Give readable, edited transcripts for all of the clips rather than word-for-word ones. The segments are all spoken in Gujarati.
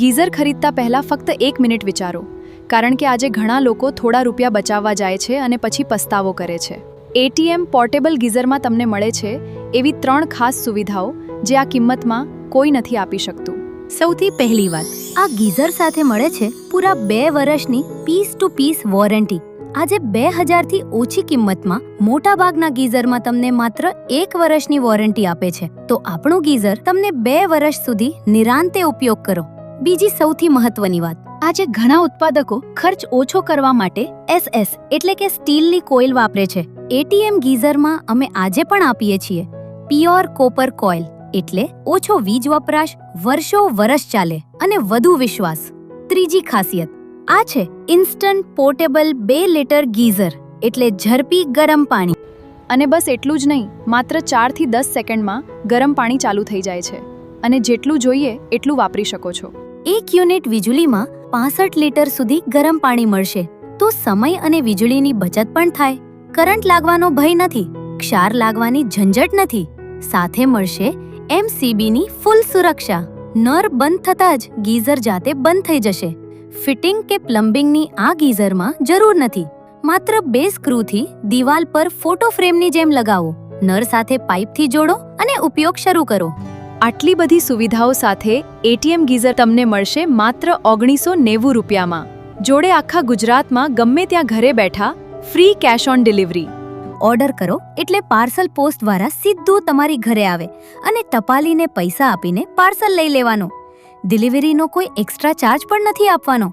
ગીઝર ખરીદતા પહેલા ફક્ત 1 મિનિટ વિચારો, કારણ કે આજે ઘણા લોકો થોડા રૂપિયા બચાવવા જાય છે અને પછી પસ્તાવો કરે છે. એટીએમ પોર્ટેબલ ગીઝરમાં તમને મળે છે એવી 3 ખાસ સુવિધાઓ જે આ કિંમતમાં કોઈ નથી આપી શકતું. સૌથી પહેલી વાત, આ ગીઝર સાથે મળે છે પૂરા 2 વર્ષની પીસ ટુ પીસ વોરંટી. આજે 2000 થી ઓછી કિંમતમાં મોટાભાગના ગીઝરમાં તમને માત્ર 1 વર્ષની વોરંટી આપે છે. તો આપણું ગીઝર તમને 2 વર્ષ સુધી નિરાંતે ઉપયોગ કરો. બીજી સૌથી મહત્વની વાત, આજે ઘણા ઉત્પાદકો ખર્ચ ઓછો કરવા માટે SS એટલે કે સ્ટીલની કોઇલ વાપરે છે. એટીએમ ગીઝરમાં અમે આજે પણ આપીએ છીએ પ્યોર કોપર કોઇલ, એટલે ઓછો વીજ વપરાશ, વર્ષો ચાલે અને વધુ વિશ્વાસ. ત્રીજી ખાસિયત આ છે ઇન્સ્ટન્ટ પોર્ટેબલ 2 લિટર ગીઝર, એટલે ઝડપી ગરમ પાણી. અને બસ એટલું જ નહીં, માત્ર 4 થી 10 સેકન્ડમાં ગરમ પાણી ચાલુ થઈ જાય છે અને જેટલું જોઈએ એટલું વાપરી શકો છો. 1 યુનિટ વીજળીમાં 65 લિટર સુધી ગરમ પાણી મળશે. તો સમય અને વીજળીની બચત પણ થાય. કરંટ લાગવાનો ભય નથી, ક્ષાર લાગવાની ઝંઝટ નથી. સાથે મળશે MCBની ફૂલ સુરક્ષા. નળ બંધ થતાં જ ગીઝર જાતે બંધ થઈ જશે. ફિટિંગ કે પ્લમ્બિંગની આ ગીઝરમાં જરૂર નથી. માત્ર 2 સ્ક્રૂથી દિવાલ પર ફોટો ફ્રેમની જેમ લગાવો, નળ સાથે પાઇપથી જોડો અને ઉપયોગ શરૂ કરો. આટલી બધી સુવિધાઓ સાથે એટીએમ ગીઝર તમને મળશે માત્ર 1990 રૂપિયામાં. જોડે આખા ગુજરાતમાં ગમે ત્યાં ઘરે બેઠા free cash on delivery. Order કરો એટલે પાર્સલ પોસ્ટ દ્વારા સીધું તમારી ઘરે આવે અને ટપાલીને પૈસા આપીને પાર્સલ લઈ લેવાનો. ડિલિવરીનો કોઈ એક્સ્ટ્રા ચાર્જ પણ નથી આપવાનો.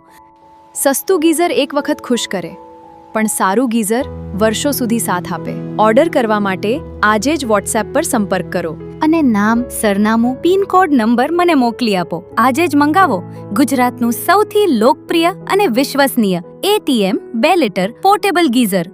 સસ્તું ગીઝર એક વખત ખુશ કરે, પણ સારું ગીઝર વર્ષો સુધી સાથ આપે. ઓર્ડર કરવા માટે આજે જ વોટ્સએપ પર સંપર્ક કરો અને નામ, સરનામું, પિનકોડ, નંબર મને મોકલી આપો. આજે જ મંગાવો ગુજરાતનું સૌથી લોકપ્રિય અને વિશ્વસનીય એટીએમ 2 લિટર પોર્ટેબલ ગીઝર.